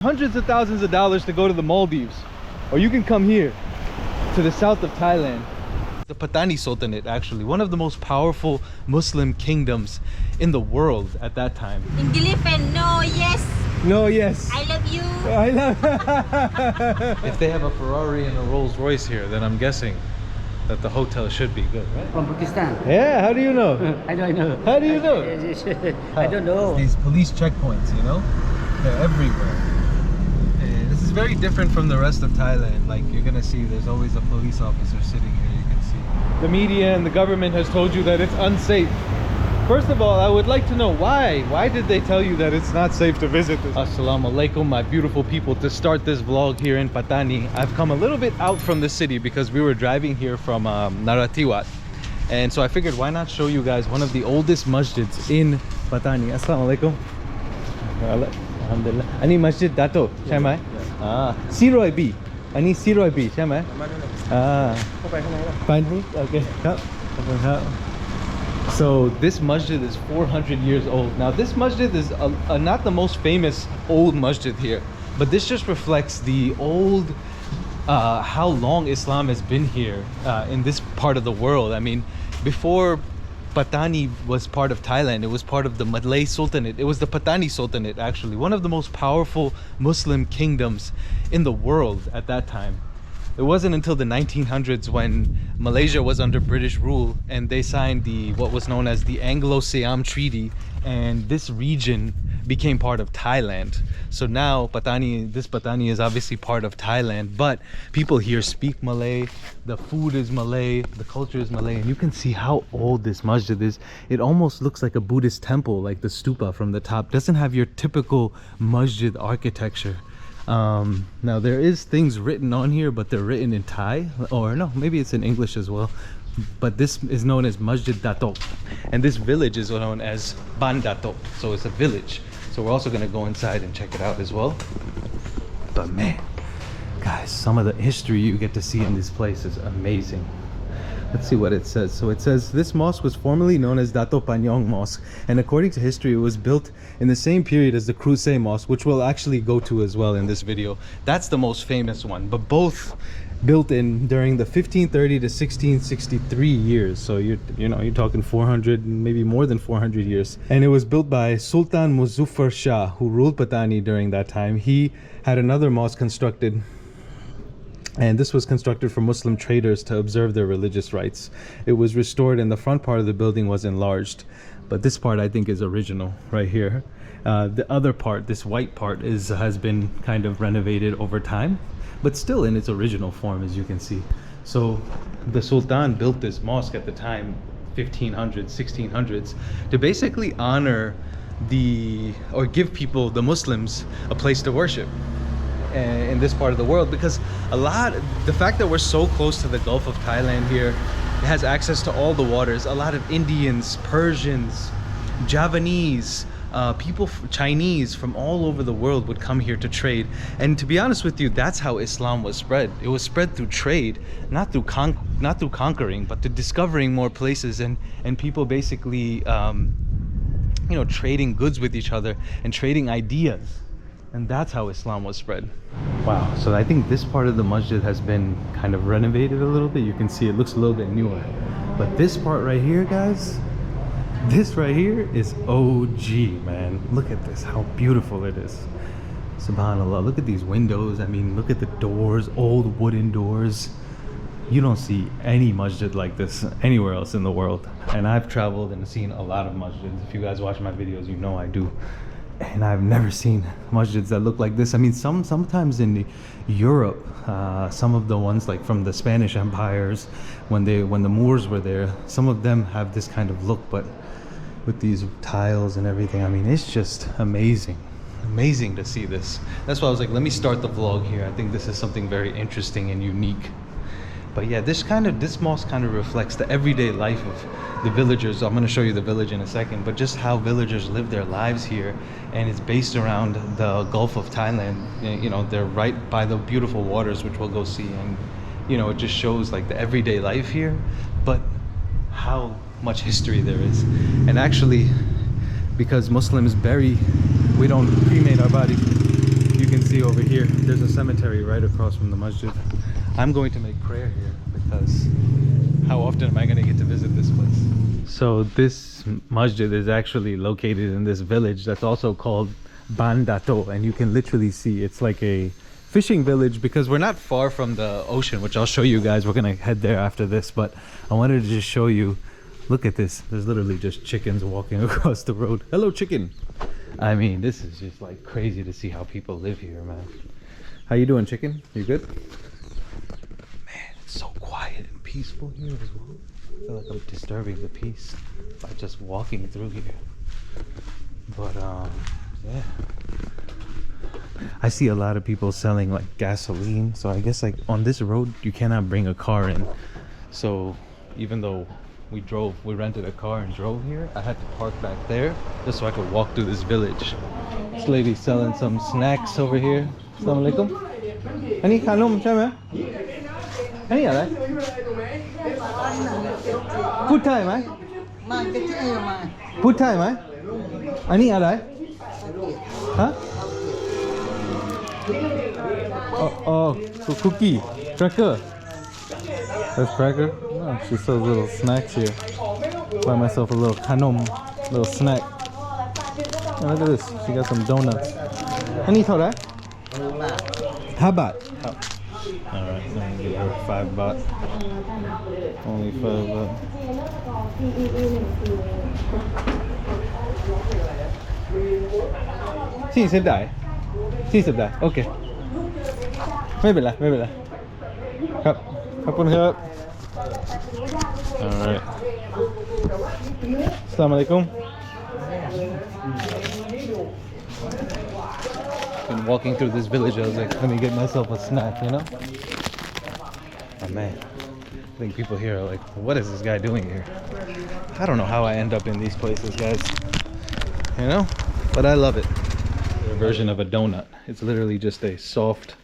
Hundreds of thousands of dollars to go to the Maldives, or you can come here to the south of Thailand. The Pattani Sultanate, actually one of the most powerful Muslim kingdoms in the world at that time. English and no, yes. No, yes. I love you. I love. If they have a Ferrari and a Rolls Royce here, then I'm guessing that the hotel should be good, right? From Pakistan. Yeah, how do you know? I don't know. How do you know? I don't know. These police checkpoints, you know, they're everywhere. This is very different from the rest of Thailand. Like, you're gonna see there's always a police officer sitting here, you can see. The media and the government has told you that it's unsafe. First of all, I would like to know why. Why did they tell you that it's not safe to visit this? Assalamu alaikum, my beautiful people. To start this vlog here in Pattani, I've come a little bit out from the city because we were driving here from Narathiwat. And so I figured, why not show you guys one of the oldest masjids in Pattani. Assalamu alaikum. Alhamdulillah. Ani masjid dato,ใช่ไหม? Siroi B. Ani Siroi B,ใช่ไหม? Okay. So this masjid is 400 years old. Now this masjid is not the most famous old masjid here, but this just reflects the old how long Islam has been here in this part of the world. I mean, before Pattani was part of Thailand, it was part of the Malay Sultanate. It was the Pattani Sultanate, actually one of the most powerful Muslim kingdoms in the world at that time. It wasn't until the 1900s when Malaysia was under British rule and they signed what was known as the Anglo-Siam Treaty, and this region became part of Thailand. So now this Pattani is obviously part of Thailand, but people here speak Malay, the food is Malay, the culture is Malay, and you can see how old this masjid is. It almost looks like a Buddhist temple, like the stupa from the top. Doesn't have your typical masjid architecture. Now there is things written on here, but they're written in Thai, or no, maybe it's in English as well. But this is known as Masjid Dato, and this village is known as Ban Dato, so it's a village. So we're also going to go inside and check it out as well. But man, guys, some of the history you get to see in this place is amazing. Let's see what it says. So it says this mosque was formerly known as Dato Panyong Mosque, and according to history it was built in the same period as the Crusade Mosque, which we'll actually go to as well in this video. That's the most famous one, but both built during the 1530 to 1663 years. So you're talking 400, maybe more than 400 years. And it was built by Sultan Muzaffar Shah, who ruled Pattani during that time. He had another mosque constructed, and this was constructed for Muslim traders to observe their religious rites. It was restored and the front part of the building was enlarged, but this part I think is original right here. The other part, this white part, has been kind of renovated over time, but still in its original form, as you can see. So the Sultan built this mosque at the time, 1500s, 1600s, to basically honor or give people, the Muslims, a place to worship in this part of the world, because the fact that we're so close to the Gulf of Thailand here, it has access to all the waters. A lot of Indians, Persians, Javanese, Chinese from all over the world would come here to trade. And to be honest with you, that's how Islam was spread. It was spread through trade, not through conquering, but to discovering more places, and people basically trading goods with each other and trading ideas. And that's how Islam was spread. Wow, so I think this part of the masjid has been kind of renovated a little bit. You can see it looks a little bit newer. But this part right here, guys, this right here is OG, man. Look at this, how beautiful it is. Subhanallah, look at these windows. I mean, look at the doors, old wooden doors. You don't see any masjid like this anywhere else in the world. And I've traveled and seen a lot of masjids. If you guys watch my videos, you know I do. And I've never seen masjids that look like this. I mean, sometimes in Europe, some of the ones like from the Spanish empires, when the Moors were there, some of them have this kind of look, but with these tiles and everything, I mean, it's just amazing to see this. That's why I was like, let me start the vlog here. I think this is something very interesting and unique. But yeah, this mosque kind of reflects the everyday life of the villagers. I'm going to show you the village in a second, but just how villagers live their lives here. And it's based around the Gulf of Thailand. They're right by the beautiful waters, which we'll go see. And it just shows like the everyday life here, but how much history there is. And actually, because Muslims we don't cremate our bodies, you can see over here, there's a cemetery right across from the masjid. I'm going to make prayer here because how often am I going to get to visit this place? So this masjid is actually located in this village that's also called Bandato, and you can literally see it's like a fishing village because we're not far from the ocean, which I'll show you guys. We're gonna head there after this, but I wanted to just show you. Look at this. There's literally just chickens walking across the road. Hello, chicken. I mean, this is just like crazy to see how people live here, man. How you doing, chicken? You good? Man, it's so quiet and peaceful here as well. I feel like I'm disturbing the peace by just walking through here. But yeah, I see a lot of people selling like gasoline, so I guess like on this road you cannot bring a car in. So even though we rented a car and drove here, I had to park back there just so I could walk through this village. This lady's selling some snacks over here. Assalamu alaikum. Any khanum chama? Any other? Food time, eh? Food time, eh? Any other? Huh? Oh, so cookie, cracker. That's cracker. Oh, she sells little snacks here. Buy myself a little khanom, little snack. Oh, look at this. She got some donuts. Any thoda? Habat. Oh. All right, let me give her 5 baht. Only 5 baht. She said die. She said die. Okay. ไม่เป็นไรไม่เป็นไรครับขอบคุณครับ Alright. Assalamu alaikum. Been walking through this village, I was like, let me get myself a snack, you know? Oh man, I think people here are like, what is this guy doing here? I don't know how I end up in these places, guys. You know? But I love it. A version of a donut. It's literally just a soft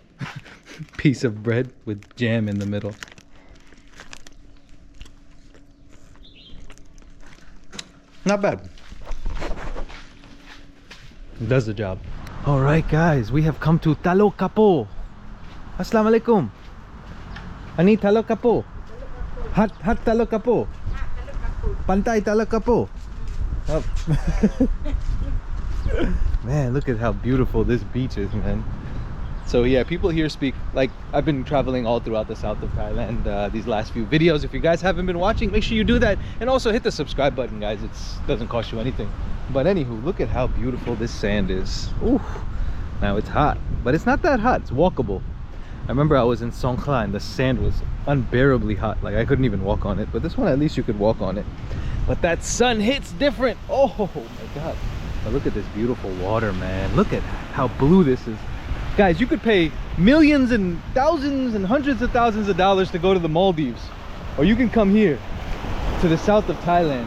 piece of bread with jam in the middle. Not bad. It does the job. All right, guys, we have come to Talo Kapo. Assalamu alaikum. Ani Talo Kapo. Hat Talo Kapo. Pantai Talo Kapo. Oh. Man, look at how beautiful this beach is, man. So yeah, people here speak, like, I've been traveling all throughout the south of Thailand these last few videos. If you guys haven't been watching, make sure you do that, and also hit the subscribe button, guys. It doesn't cost you anything. But anywho, look at how beautiful this sand is. Ooh, now it's hot, but it's not that hot. It's walkable. I remember I was in Songkhla and the sand was unbearably hot. Like, I couldn't even walk on it, but this one at least you could walk on it. But that sun hits different. Oh my god. But look at this beautiful water, man. Look at how blue this is. Guys, you could pay millions and thousands and hundreds of thousands of dollars to go to the Maldives, or you can come here to the south of Thailand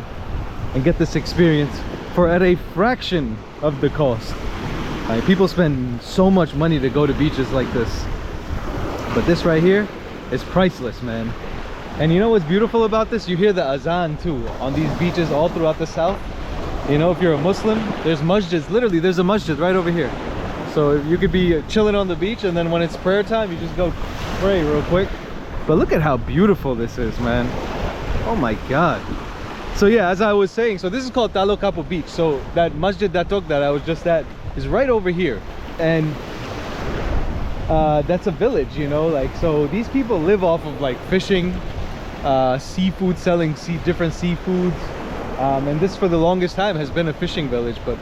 and get this experience for at a fraction of the cost. People spend so much money to go to beaches like this, but this right here is priceless, man. And you know what's beautiful about this? You hear the azan too on these beaches all throughout the south. You know, if you're a Muslim, there's masjids. Literally, there's a masjid right over here. So you could be chilling on the beach, and then when it's prayer time, you just go pray real quick. But look at how beautiful this is, man. Oh my god. So yeah, as I was saying, so this is called Talo Kapo Beach. So that Masjid Datok that I was just at is right over here. And that's a village, you know, like, so these people live off of like fishing, seafood, selling different seafoods. And this for the longest time has been a fishing village, but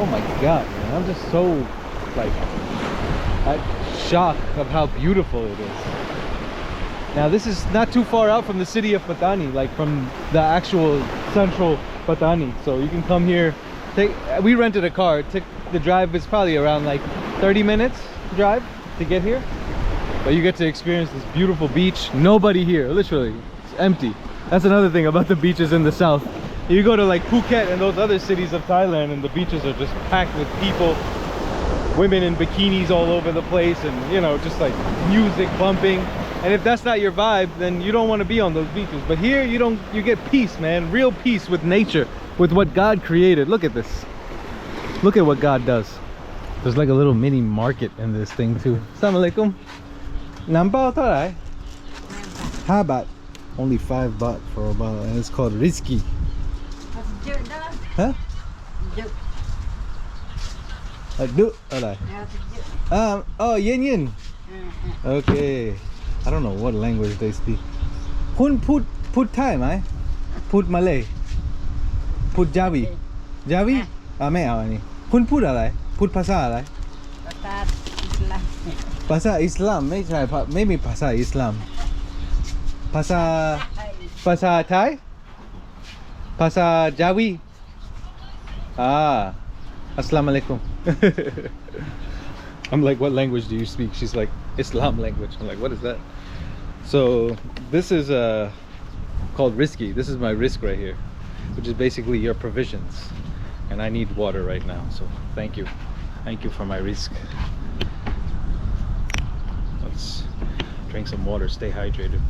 oh my god, man, I'm just so like shocked of how beautiful it is. Now this is not too far out from the city of Patani, like from the actual central Patani. So you can come here. We rented a car. The drive is probably around like 30 minutes drive to get here. But you get to experience this beautiful beach. Nobody here, literally, it's empty. That's another thing about the beaches in the south. You go to like Phuket and those other cities of Thailand and the beaches are just packed with people, women in bikinis all over the place, and you know, just like music bumping. And if that's not your vibe, then you don't want to be on those beaches. But here you get peace, man, real peace with nature, with what God created. Look at this. Look at what God does. There's like a little mini market in this thing too. Assalamualaikum. Nambao tarai? 5 baht. Only 5 baht for a bottle, and it's called Risky. Huh? Do oh, yin yin. Okay. I don't know what language they speak. Put Thai, mai? Put Malay. Put Javi. Javi? ไม่เอาอันนี้คุณพูดอะไรพูดภาษาอะไรภาษาอิสลามไม่ใช่ไม่มีภาษาอิสลามภาษาไทยภาษาจาวีAssalamu alaikum. I'm like, what language do you speak? She's like, Islam language. I'm like, what is that? So this is called Risky. This is my risk right here, which is basically your provisions. And I need water right now, so thank you for my risk. Let's drink some water, stay hydrated.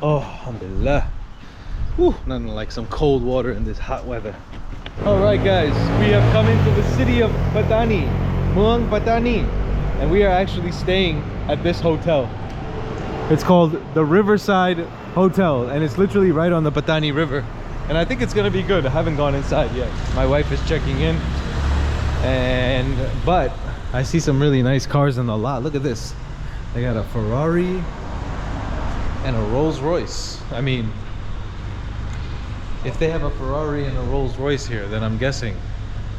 Oh, alhamdulillah. Whew, nothing like some cold water in this hot weather. All right guys, we have come into the city of Pattani, Muang Pattani, and we are actually staying at this hotel. It's called the Riverside Hotel, and it's literally right on the Patani River. And I think it's gonna be good. I haven't gone inside yet. My wife is checking in, but I see some really nice cars in the lot. Look at this. They got a Ferrari and a Rolls Royce. I mean, if they have a Ferrari and a Rolls Royce here, then I'm guessing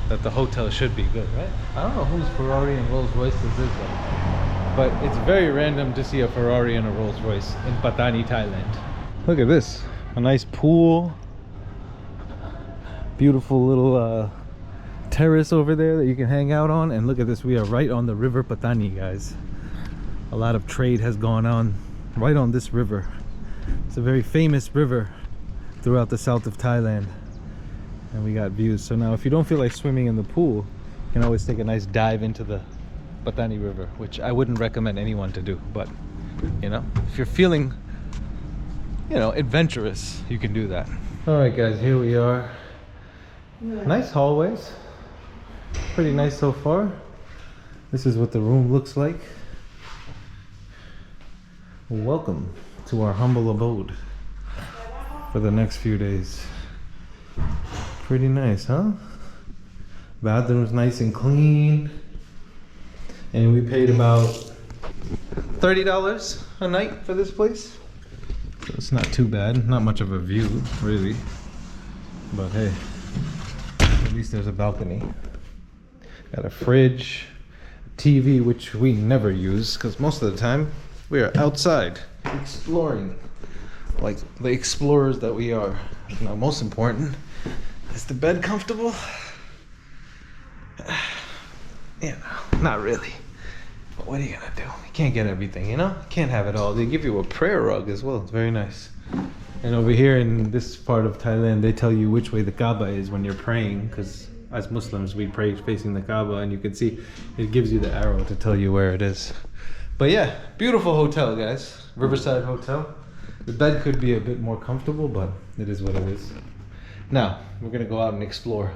that the hotel should be good, right? I don't know whose Ferrari and Rolls Royce this is though. But it's very random to see a Ferrari and a Rolls Royce in Pattani, Thailand. Look at this, a nice pool. Beautiful little terrace over there that you can hang out on. And look at this, we are right on the river Pattani, guys. A lot of trade has gone on right on this river. It's a very famous river throughout the south of Thailand. And we got views. So now if you don't feel like swimming in the pool, you can always take a nice dive into the Patani River, which I wouldn't recommend anyone to do, but you know, if you're feeling, you know, adventurous, you can do that. All right guys, here we are. Nice hallways, pretty nice so far. This is what the room looks like. Welcome to our humble abode for the next few days. Pretty nice, huh? Bathroom's nice and clean. And we paid about $30 a night for this place. So it's not too bad. Not much of a view, really. But hey, at least there's a balcony. Got a fridge, TV, which we never use because most of the time we are outside exploring, like the explorers that we are. Now, most important, is the bed comfortable? You know, not really. But what are you gonna do? You can't get everything, you know? You can't have it all. They give you a prayer rug as well. It's very nice. And over here in this part of Thailand, they tell you which way the Kaaba is when you're praying, because as Muslims, we pray facing the Kaaba, and you can see it gives you the arrow to tell you where it is. But yeah, beautiful hotel, guys. Riverside Hotel. The bed could be a bit more comfortable, but it is what it is. Now, we're gonna go out and explore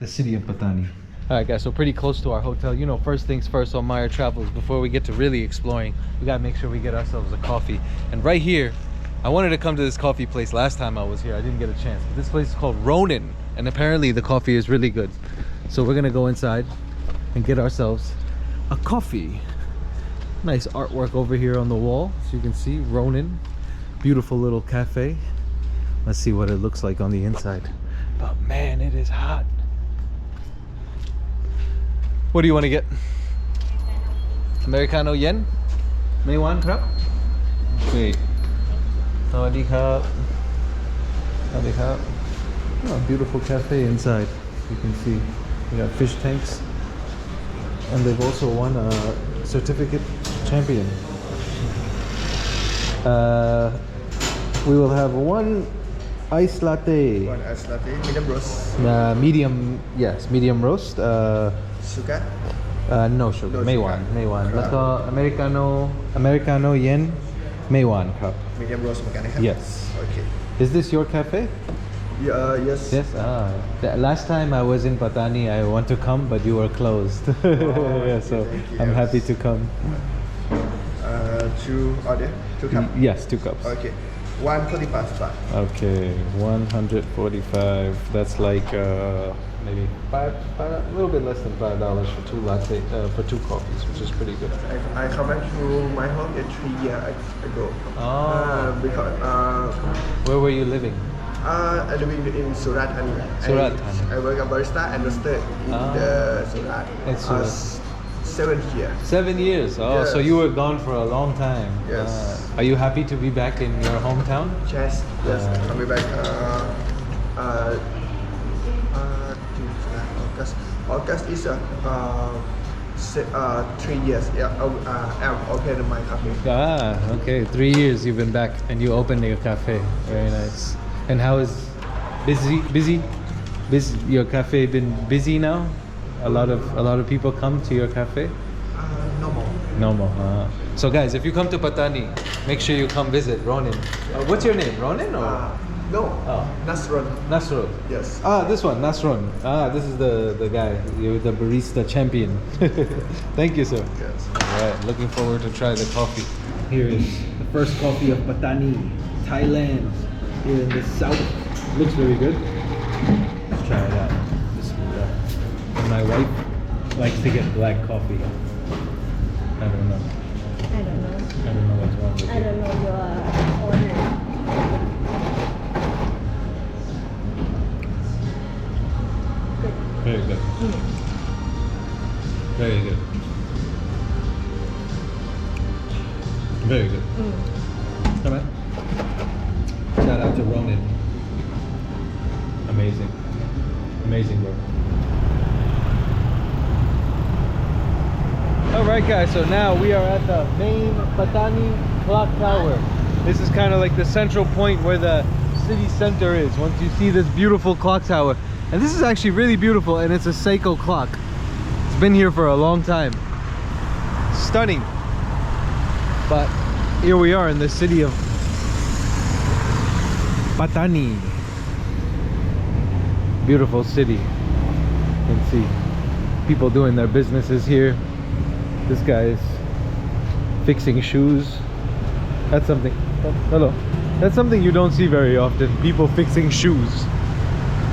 the city of Pattani. Alright guys, so pretty close to our hotel. You know, first things first on Myer Travels, before we get to really exploring, we gotta make sure we get ourselves a coffee. And right here, I wanted to come to this coffee place last time I was here. I didn't get a chance. But this place is called Ronin, and apparently the coffee is really good. So we're gonna go inside and get ourselves a coffee. Nice artwork over here on the wall, so you can see Ronin. Beautiful little cafe. Let's see what it looks like on the inside. But man, it is hot. What do you want to get? Americano yen? May one crab? Wait. Sawadee krab. Sawadee krab. Oh, beautiful cafe inside. You can see we got fish tanks, and they've also won a certificate champion. We will have one iced latte. One iced latte, medium roast. Medium, yes, medium roast. Sugar? No sugar. No Maywan, sugar. Maywan. Crab. แล้วก็ Americano yen Maywan ครับ Medium roast เหมือนกันนะครับ Yes. Okay. Is this your cafe? Yes. Yes. The last time I was in Patani, I want to come, but you were closed. Yeah, so thank you. I'm happy to come. Two order, 2 cup. Yes, 2 cups. Okay. 145 baht. Okay, 145. That's like maybe a little bit less than $5 for 2 latte, for 2 coffees, which is pretty good. I come back to my home 3 years ago. Oh. Because Where were you living? I live in Surat Thani. Surat Thani. I work as barista and roaster in the Surat. In Surat. 7 years. 7 years. Oh, so Yes. you were gone for a long time. Yes. Are you happy to be back in your hometown? Yes. Coming back. August is 3 years. I've opened my cafe. Okay. 3 years you've been back and you opened your cafe. Very nice. And how is busy? Your cafe been busy now? A lot of people come to your cafe? Normal. Normal. So guys, if you come to Patani, make sure you come visit Ronin. What's your name? Ronin or? No. Oh. Nasron. Nasrul. Yes. This one, Nasron. This is the guy. You're the barista champion. Thank you, sir. Yes. Alright, looking forward to try the coffee. Here is the first coffee of Pattani, Thailand, here in the south. Looks very good. Let's try it out. And my wife likes to get black coffee. I don't know. I don't know. I don't know what's wrong with I it. don't know your owner. Very good. Very good. Very good. Come on. Shout out to Ronin. Amazing. Amazing, bro. Alright guys, so now we are at the main Patani clock tower. This is kind of like the central point where the city center is. Once you see this beautiful clock tower. And this is actually really beautiful, and it's a Seiko clock. It's been here for a long time. Stunning. But here we are in the city of Pattani. Beautiful city. You can see people doing their businesses here. This guy is fixing shoes. That's something. Oh, hello. That's something you don't see very often. People fixing shoes.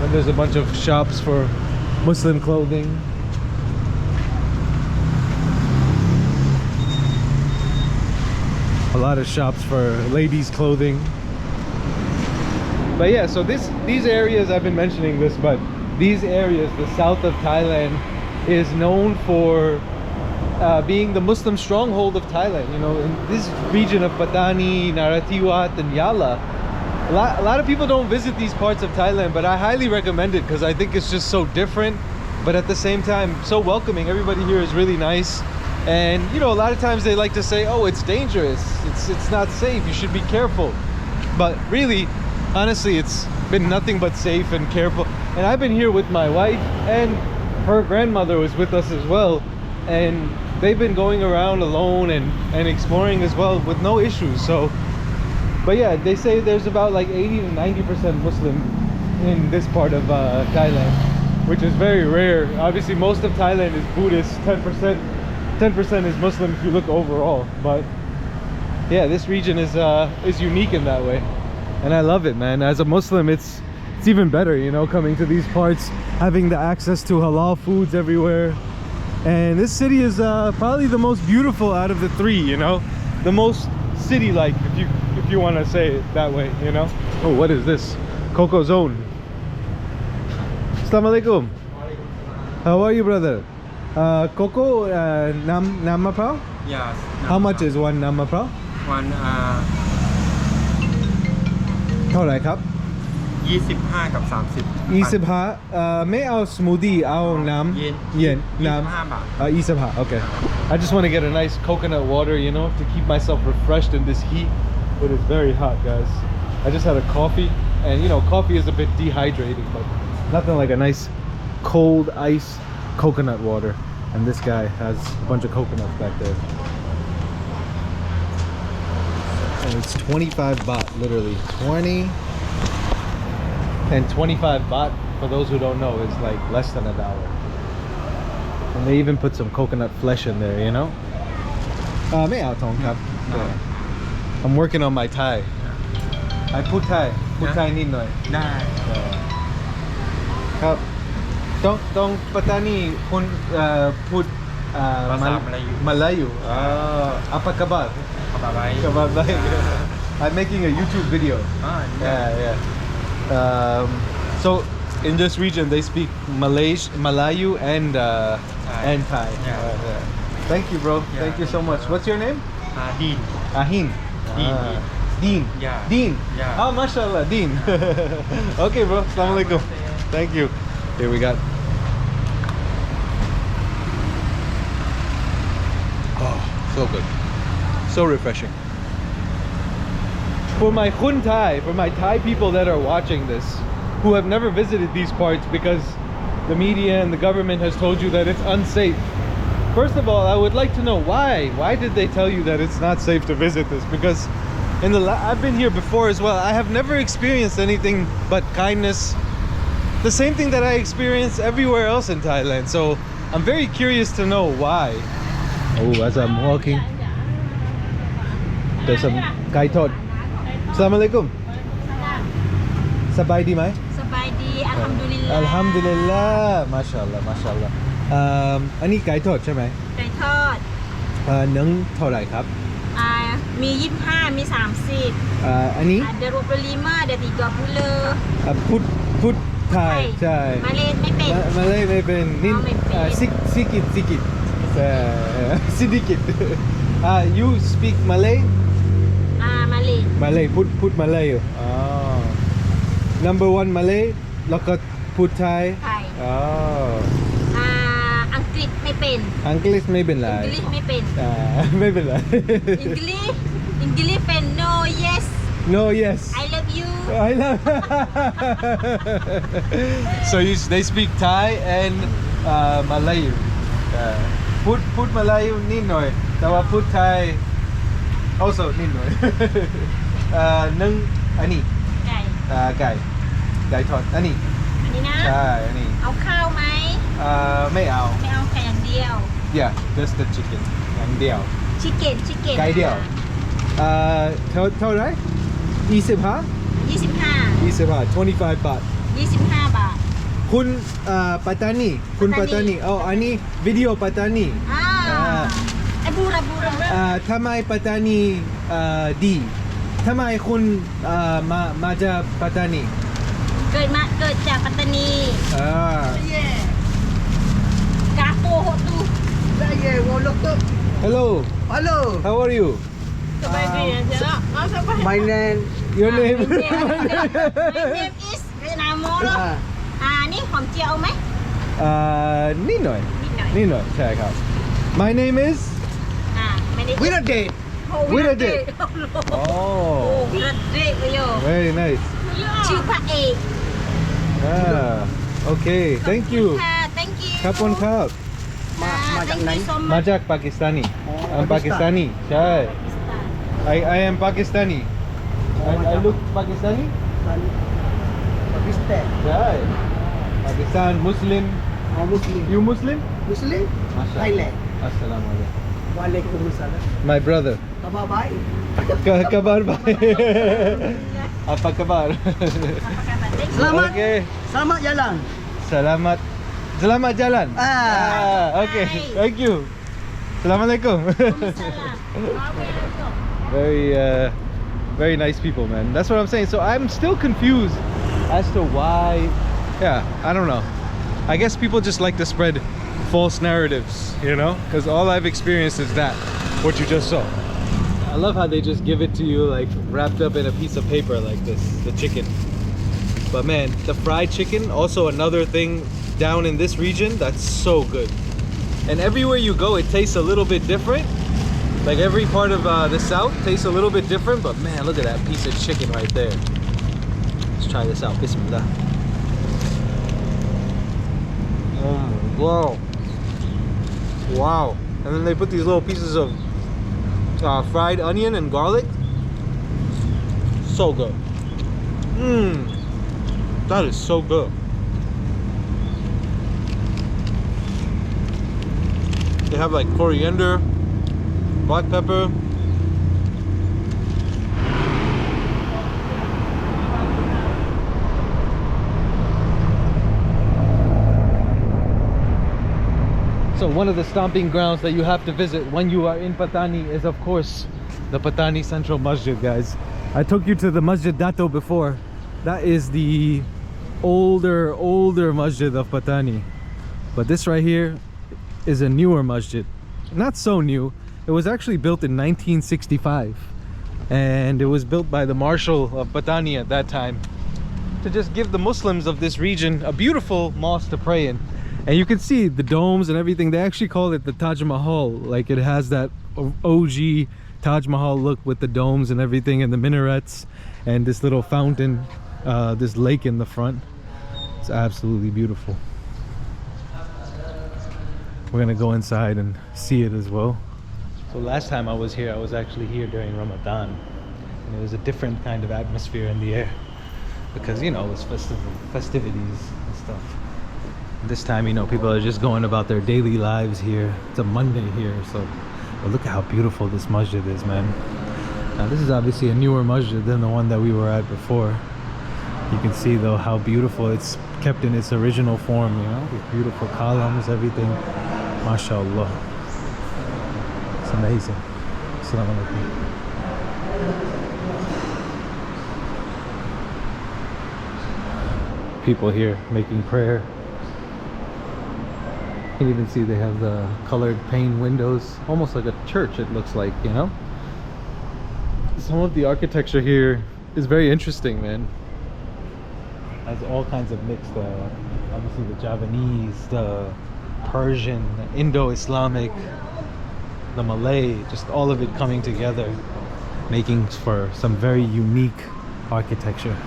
And there's a bunch of shops for Muslim clothing. A lot of shops for ladies' clothing. But yeah, so these areas, I've been mentioning this, but these areas, the south of Thailand, is known for being the Muslim stronghold of Thailand. You know, in this region of Pattani, Narathiwat, and Yala, a lot of people don't visit these parts of Thailand, but I highly recommend it because I think it's just so different, but at the same time so welcoming. Everybody here is really nice, and you know, a lot of times they like to say, oh, it's dangerous, it's not safe, you should be careful, but really, honestly, it's been nothing but safe and careful. And I've been here with my wife, and her grandmother was with us as well, and they've been going around alone and exploring as well with no issues. So, but yeah, they say there's about like 80 to 90% Muslim in this part of Thailand, which is very rare. Obviously most of Thailand is Buddhist. 10% is Muslim if you look overall, but yeah, this region is unique in that way, and I love it, man. As a Muslim, it's even better, you know, coming to these parts, having the access to halal foods everywhere. And this city is probably the most beautiful out of the three, you know, the most city-like, if you want to say it that way, you know. Oh, what is this? Coco Zone. Assalamu alaikum. How are you, brother? Coco nam maprao? Yes. How much is one nam maprao? One เท่าไหร่ครับ 25 กับ 30 25ไม่เอา smoothie เอาน้ำ เย็นน้ำ 25 บาท 25 okay. I just want to get a nice coconut water, you know, to keep myself refreshed in this heat. It is very hot, guys. I just had a coffee, and you know, coffee is a bit dehydrating, but nothing like a nice cold ice coconut water. And this guy has a bunch of coconuts back there. And it's 25 baht, literally 25 And 25 baht, for those who don't know, is like less than $1. And they even put some coconut flesh in there, you know? May ao tong kap. I'm working on my Thai. I put Thai นิดหน่อย ได้ ครับต้องปัตตานีคุณพูด ภาษามาลายู apa kabar ขอบาย kabar baik I'm making a YouTube video yeah so in this region they speak Malayu and Thai yeah. Thank you bro thank you so much what's your name ดีน Ahin Dean Dean Yeah. Dean Yeah. oh mashallah Dean okay bro assalamu alaikum thank you here we got oh so good so refreshing for my Khun Thai for my Thai people that are watching this who have never visited these parts because the media and the government has told you that it's unsafe. First of all, I would like to know why did they tell you that it's not safe to visit this? Because I've been here before as well. I have never experienced anything but kindness. The same thing that I experience everywhere else in Thailand. So I'm very curious to know why. Oh, as I'm walking, there's some Kai Thot. Assalamu alaikum. Sabai di mai? สบายดีอัลฮัมดุลิลลาห์ Alhamdulillah. Mashallah, mashallah. อันนี้ไก่ทอดใช่ไหม ไก่ทอด เนื้อเท่าไหร่ครับ มี25มี30 อันนี้ ada 25 ada 30 พุทธไทยใช่ มาเลไม่เป็น มาเลยไม่เป็นนี่ ไม่เป็น สิกิตSidikit you speak Malay มาเล Malay พูด Malay อยู่number 1 Malay แล้วก็พูดไทย ไทย อังกฤษไม่เป็น อังกฤษไม่เป็นไร อังกฤษไม่เป็น ไม่เป็นไร อังกฤษเป็น no yes no yes I love you I love so they speak Thai and Malay พูด Malay นิดหน่อยแต่ว่าพูดไทย also นิดหน่อยนึ่งอันนี้ ไก่ ไก่ทอดอันนี้ อันนี้นะ ใช่อันนี้ เอาข้าวไหม ไม่เอา ไม่เอาไก่อย่างเดียว yeah just the chicken อย่างเดียว ชิคเก้นไก่เดียวเท่าไหร่25 25 บาท 25 บาท คุณปัตตานีคุณปัตตานีอันนี้วิดีโอปัตตานี ไอ้บูระ ทำไมปัตตานีดีทำไมคุณมาจากปัตตานี เกิดจากปัตตานีกาโปโฮตู hello Hello how are you สบายดีนะเจ๊ละสบาย my name your name My name is เวียดนามโมโรนี่หอมเจียวไหม นิดหน่อยใช่ครับ my name is ไม่ได้ With a date With a date โอ้วินาเดทเลยโย very nice ชื่อพระเอก okay thank you ค่ะ thank you ครับคุณครับ มาจากไหน มาจากปากีสถานี I'm Pakistani ใช่ I am Pakistani I look Pakistani ปากีสถาน ใช่ Pakistan Muslim Muslim you Muslim Muslim Mashallah. Thailand Assalamu alaikum Waalaikumsalam my brother Kabar baik kabar baik apa kabar Selamat okay Selamat jalan selamat jalan okay thank you Assalamualaikum very nice people man that's what I'm saying so I'm still confused as to why I don't know I guess people just like to spread false narratives you know because all I've experienced is that what you just saw I love how they just give it to you like wrapped up in a piece of paper like this the chicken but man the fried chicken also another thing down in this region that's so good and everywhere you go it tastes a little bit different like every part of the south tastes a little bit different but man look at that piece of chicken right there let's try this out bismillah wow and then they put these little pieces of fried onion and garlic so good That is so good. They have like coriander, black pepper. So one of the stomping grounds that you have to visit when you are in Pattani is of course the Pattani Central Masjid, guys. I took you to the Masjid Dato before. That is the older masjid of Pattani. But this right here is a newer masjid. Not so new. It was actually built in 1965. And it was built by the Marshal of Pattani at that time to just give the Muslims of this region a beautiful mosque to pray in. And you can see the domes and everything. They actually call it the Taj Mahal. Like it has that OG Taj Mahal look with the domes and everything and the minarets and this little fountain, this lake in the front. It's absolutely beautiful. We're gonna go inside and see it as well. So last time I was here, I was actually here during Ramadan. And it was a different kind of atmosphere in the air. Because, you know, it was festivities and stuff. This time, you know, people are just going about their daily lives here. It's a Monday here, so but look at how beautiful this masjid is, man. Now this is obviously a newer masjid than the one that we were at before. You can see though how beautiful it's kept in its original form, you know, with beautiful columns, everything. MashaAllah. It's amazing. Assalamu alaikum. People here making prayer. You can even see they have the colored pane windows, almost like a church it looks like, you know. Some of the architecture here is very interesting, man. Has all kinds of mixed, obviously the Javanese, the Persian, the Indo-Islamic, the Malay, just all of it coming together, making for some very unique architecture.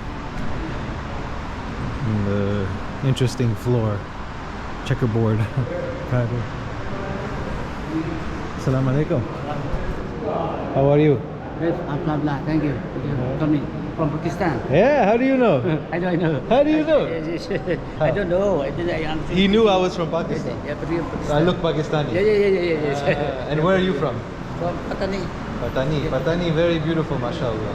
And the interesting floor. Checkerboard pattern. Assalamu alaikum. How are you? Yes, Alhamdulillah, thank you. Coming from Pakistan. Yeah, how do you know? I don't know. How do you know? I don't know. He knew I was from Pakistan. Yeah, but you're Pakistan. I look Pakistani. Yeah. And where are you from? From Patani. Patani. Patani, very beautiful, mashallah.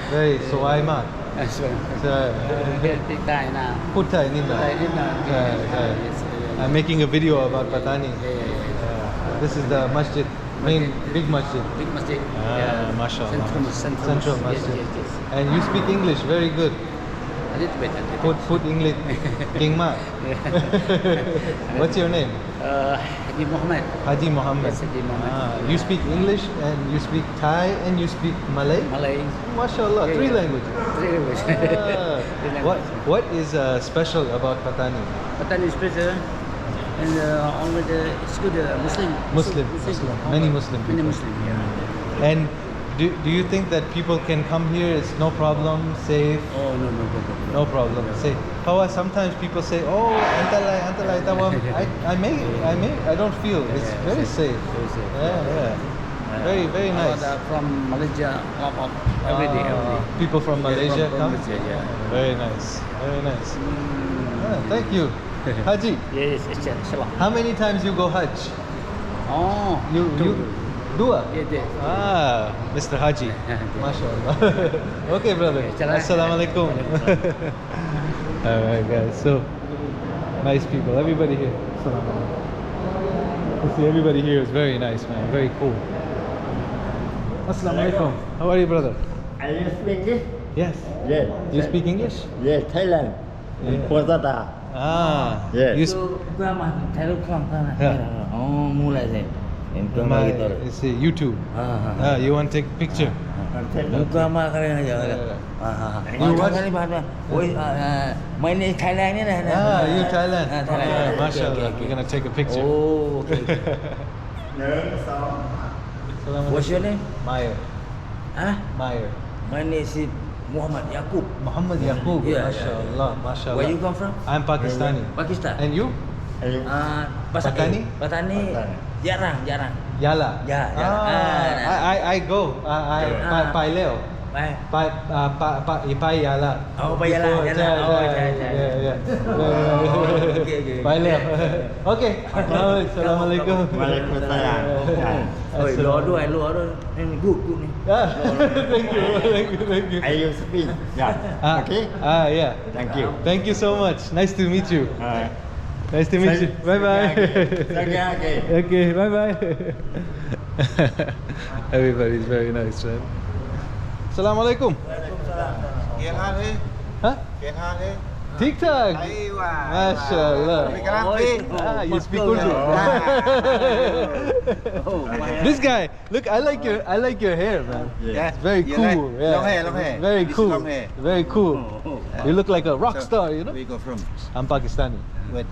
Very Suwaima. That's right. Thai now. Put Thai nina. I'm making a video about Patani. This is the masjid, main big masjid. Big masjid. Mashallah. Central masjid. Yes. And you speak English very good. A little bit. Put English. King Ma. What's your name? Haji Muhammad. Haji Muhammad. Yes, Haji Muhammad. You speak English and you speak Thai and you speak Malay? Malay. Mashallah, three languages. Three languages. What is special about Patani? Patani is better. And only it's good Muslim. Many Muslim people. Many Muslim, yeah. And do you think that people can come here? It's no problem, safe? Oh, no. No problem. Say, how sometimes people say, oh, antalai, tawam. I don't feel. It's very safe. Very safe. Yeah. Very nice. From Malaysia, every day. People from Malaysia come? Malaysia, yeah. Very nice. Thank you. Haji, Yes, inshallah. how many times you go Hajj? Oh, You Dua? Yeah. Mr. Haji. MashaAllah. Okay, brother. Assalamu alaikum. Alright, guys. So, nice people. Everybody here. Assalamu alaikum. You see, everybody here is very nice, man. Very cool. Assalamu alaikum. How are you, brother? Are you speak English? Yes. Yes. You speak English? Yes, Thailand. Yeah. Pozada. You Yes. mulai saya. you see YouTube. You want to take a picture? Muka mah kalian aja. You watch? Main di Thailand ni dah. You Thailand. Thailand. Mashallah. We're gonna take a picture. Oh, okay. What's your name? Myer. Myer. My name is Muhammad Yaqub. Muhammad Yaqub. Yeah, Mashallah. Where you come from? I'm Pakistani. Pakistan. And you? Patani? Patani. Jarang. Yala. Yeah. I go. Paileo. ไป ไปยาละ เอาไปยาละ ใช่ ใช่ ไปเลยโอเคสลามอะลัยกุม Waalaikumsalam. เฮ้ยรอด้วยนี่กูนี่ Thank you. Are you speak? Yeah. Okay. Yeah. Thank you. Thank you so much. Nice to meet you. Nice to meet you. Bye bye. Okay. Okay, bye bye. Everybody's very nice, man. Assalamu alaikum. क्या हाल है Huh? क्या हाल है Tik tak. Aiwa. Mashallah. You speak Urdu. This guy, look, I like your hair, man. Yeah. It's very You cool. like? Yeah. Long hair. Very This cool. long hair. Very cool. You look like a rock So, star, you know. Where you go from? I'm Pakistani. Where?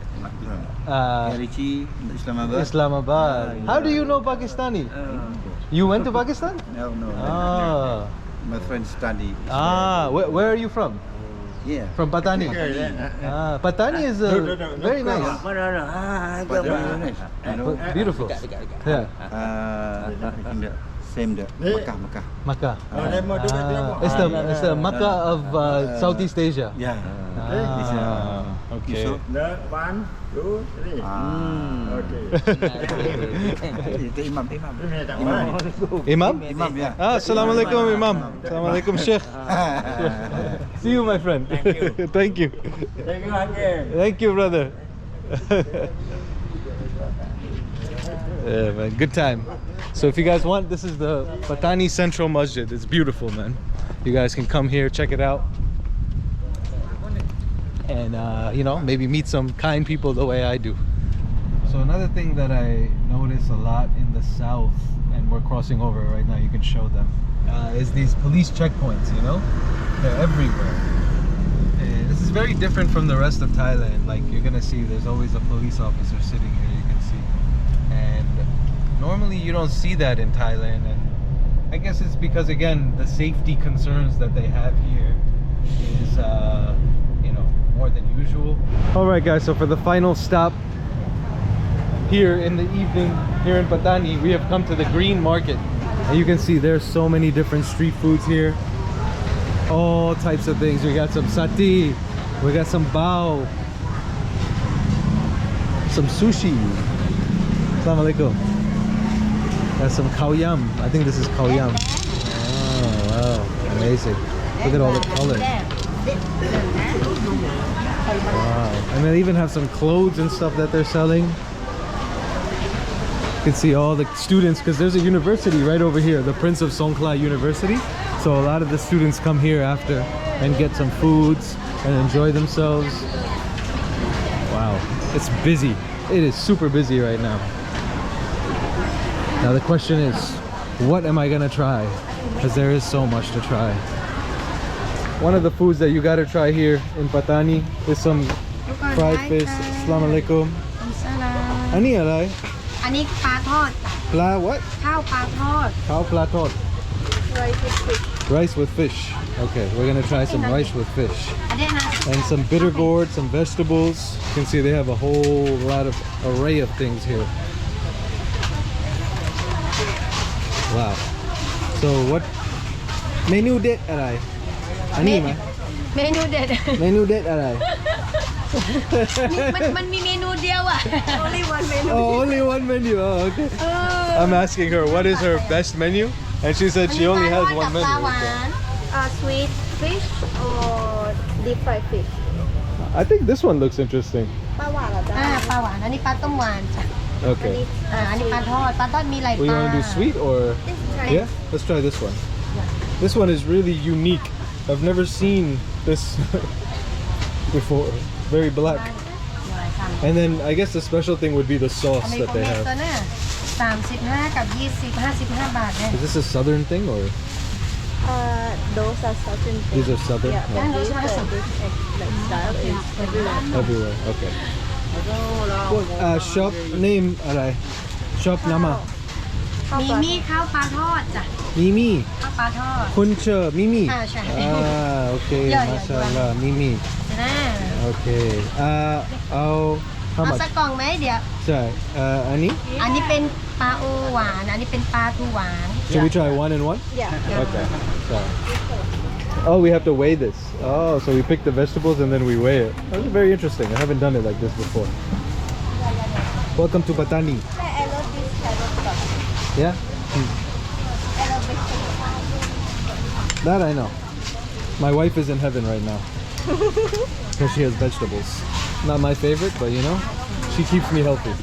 Karachi, Islamabad. Islamabad. How do you know Pakistani? You went to Pakistan? No. Ah. My friend study. Where are you from? Yeah. From Pattani. Patani is very nice. Beautiful. Yeah. Same the Makkah. Makkah. It's the Makkah of Southeast Asia. Yeah. Okay. One, two, three. Okay. Itu imam. Imam? Imam, yeah. Assalamu alaikum, Imam. Assalamu alaikum, Sheikh. See you, my friend. Thank you. Thank you again. Thank you, brother. Yeah, man, good time. So if you guys want, this is the Patani Central Masjid. It's beautiful, man. You guys can come here, check it out. And maybe meet some kind people the way I do. So another thing that I notice a lot in the south, and we're crossing over right now, you can show them, is these police checkpoints, they're everywhere. This is very different from the rest of Thailand. Like, you're gonna see there's always a police officer sitting here, you can see. And normally you don't see that in Thailand, and I guess it's because, again, the safety concerns that they have here is more than usual. All right, guys, so for the final stop here in the evening here in Pattani, we have come to the green market, and you can see there's so many different street foods here, all types of things. We got some sati, we got some bao, some sushi. Assalamu alaikum. Got some khao yam. I think this is khao yam. Oh wow, amazing. Look at all the colors. Wow. And they even have some clothes and stuff that they're selling. You can see all the students, because there's a university right over here, the Prince of Songkhla University. So a lot of the students come here after and get some foods and enjoy themselves. Wow, it's busy. It is super busy right now. Now the question is, what am I gonna try? Because there is so much to try. One of the foods that you gotta try here in Patani is some fried fish. Assalamu alaikum. Ani alai? อันนี้ปลาทอด Pla what? ข้าวปลาทอด Khao pla tot. Rice with fish. Okay, we're gonna try some rice with fish. อันนี้นะ And some bitter gourd, some vegetables. You can see they have a whole lot of array of things here. Wow. So what menu det alai? Ani ma? เมนูเด็ด Menu det alai? มันมีเมนูเดียวอ่ะ only one menu Oh, only one menu. Oh, okay. I'm asking her what is her best menu, and she said she only has one ปลาหวา menu. น sweet fish or deep fried fish I think this one looks interesting. ปลาหวานเหรอจ๊ะปลาหวานอันนี้ปลาต้มหวานจ้ะ Okay. อันนี้ปลาทอดมีหลาย Well, ป you ลา want to do sweet or? Yeah, let's try this one. This one is really unique. I've never seen this before. Very black. And then I guess the special thing would be the sauce that they have. 35กับ20 55 บาทเนี่ย Is this a southern thing or? Those are certain things. These are southern? Yeah, Oh, but this like style is everywhere. everywhere. Okay. What shop name? Alright. Shop nama. มีข้าวปลาทอดจ้ะ Mimi. ข้าวปลาทอด Kuncha Mimi.ใช่ Okay. Yeah, Mashallah. Mimi. นะ Okay. How เอา much? สักกล่องไหมเดี๋ยว Sorry. Ani? อันนี้เป็น ปลาโอหวานอันนี้เป็นปลาทูหวาน Should we try one and one? Yeah. Okay. Sorry. Oh, we have to weigh this. Oh, so we pick the vegetables and then we weigh it. That's very interesting. I haven't done it like this before. Welcome to Pattani. I love this carrot sauce. Yeah? I love vegetable. That I know. My wife is in heaven right now. Because she has vegetables. Not my favorite, but you know, she keeps me healthy.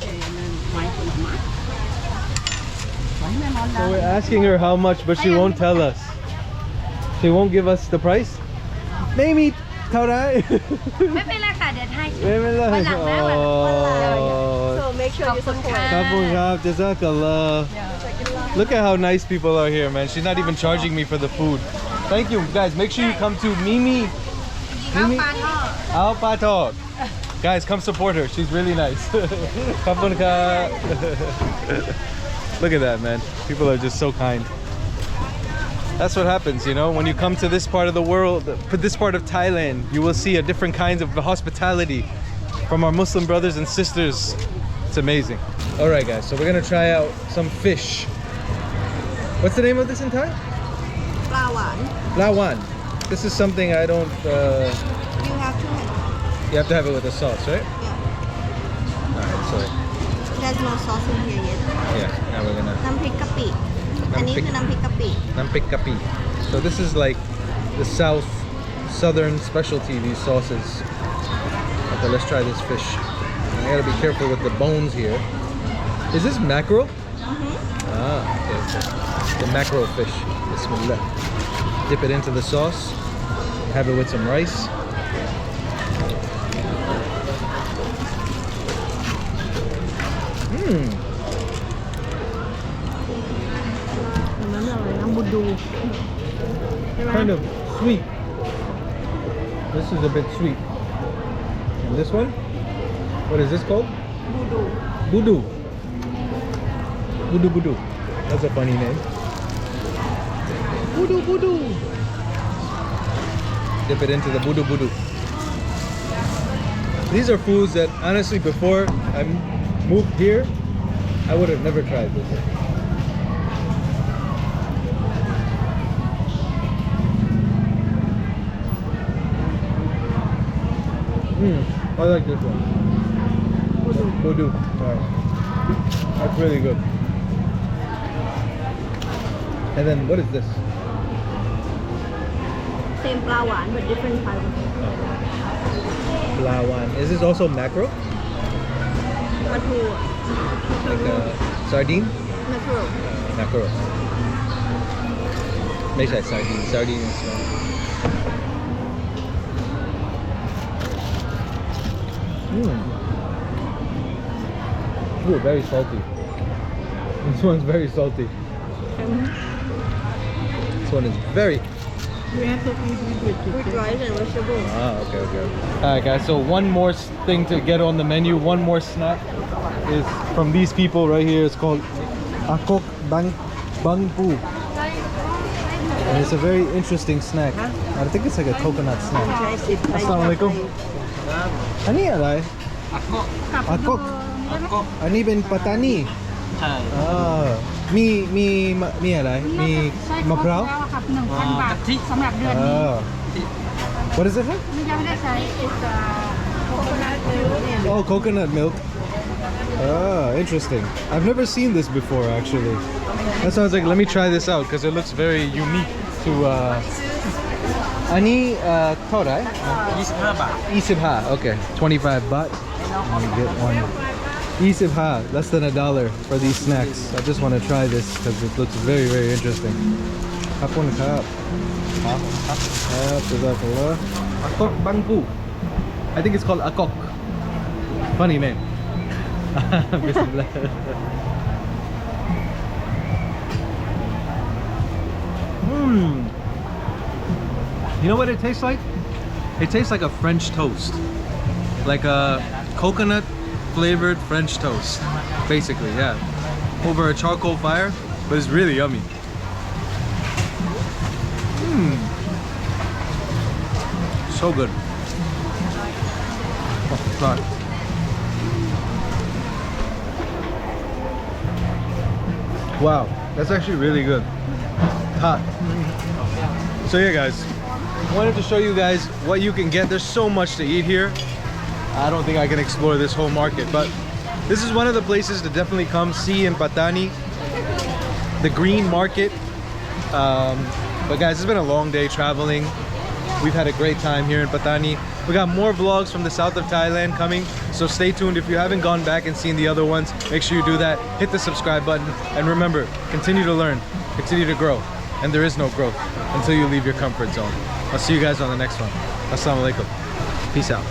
So we're asking her how much, but she won't tell us. She won't give us the price. Maybe เท่าไหร่ ไม่เป็นไรค่ะเดี๋ยวให้ ไม่เป็นไร วันหลังนะวันหลัง So make sure you support. ขอบคุณครับ Jazakallah. Look at how nice people are here, man. She's not even charging me for the food. Thank you, guys. Make sure you come to Mimi. ข้าวปลาทอด Al Patog. Guys, come support her. She's really nice. Khop khun khrap. Look at that, man. People are just so kind. That's what happens, you know, when you come to this part of the world, this part of Thailand, you will see a different kinds of hospitality from our Muslim brothers and sisters. It's amazing. All right, guys, so we're gonna try out some fish. What's the name of this in Thai? ปลาหวาน Lawan. This is something I don't, You have to have. you have to have it with the sauce, right? Yeah. All right, so, There's no sauce in here yet. yeah, now we're gonna... น้ำพริกกะปิ อันนี้คือน้ำพริกกะปิ Nampik kapi. So this is like the southern specialty, these sauces. Okay, let's try this fish. I gotta be careful with the bones here. Is this mackerel? Ah, okay, okay. The mackerel fish. Bismillah. Dip it into the sauce. Have it with some rice. Mmm. อันนั้นอะไรนะบูดูใช่ไหม Kind of sweet. This is a bit sweet. And this one? What is this called? บูดู Budu. Budu Budu. That's a funny name. Budu Budu. Dip it into the Budu Budu. These are foods that honestly before I moved here, I would have never tried this. I like this one. Budu. Alright. That's really good. And then what is this? Same ปลาหวาน but different type Lawan. Is this also mackerel? ปลาทู Like a sardine? มะกรูด Mackerel. Makes like sardine. Sardine is small. Ooh, very salty. This one's very salty. This one is very... with rice and vegetables. Ah, okay, okay. Alright guys, so one more thing to get on the menu, one more snack is from these people right here. It's called Akok Bang Pu. And it's a very interesting snack. I think it's like a coconut snack. Assalamualaikum. Ani alai? Akok. Ani ben Patani. ใช่ มีอะไร มีมะพร้าว ครับ 1,000 บาทสำหรับเดือนนี้ What is it? ยังไม่ได้ใช้ Oh, coconut milk. Oh, interesting. I've never seen this before, actually. That sounds like, let me try this out because it looks very unique to Ani Torai? 25 บาท 25. Okay, 25 baht. Let me get one. 25, less than $1 for these snacks. I just want to try this because it looks very, very interesting. Khapun khap. Jazakallah. Akok Bangpu. I think it's called Akok. Funny name. Bismillah. You know what it tastes like? It tastes like a French toast. Like a coconut flavored French toast. Basically, yeah. Over a charcoal fire, but it's really yummy. So good. Oh, sorry. Wow, that's actually really good. Hot. So yeah, guys, wanted to show you guys what you can get. There's so much to eat here. I don't think I can explore this whole market, but this is one of the places to definitely come see in Pattani, the green market. But guys, it's been a long day traveling. We've had a great time here in Pattani. We got more vlogs from the south of Thailand coming, so stay tuned. If you haven't gone back and seen the other ones, make sure you do that. Hit the subscribe button, and remember, continue to learn, continue to grow. And there is no growth until you leave your comfort zone. I'll see you guys on the next one. Assalamu alaikum. Peace out.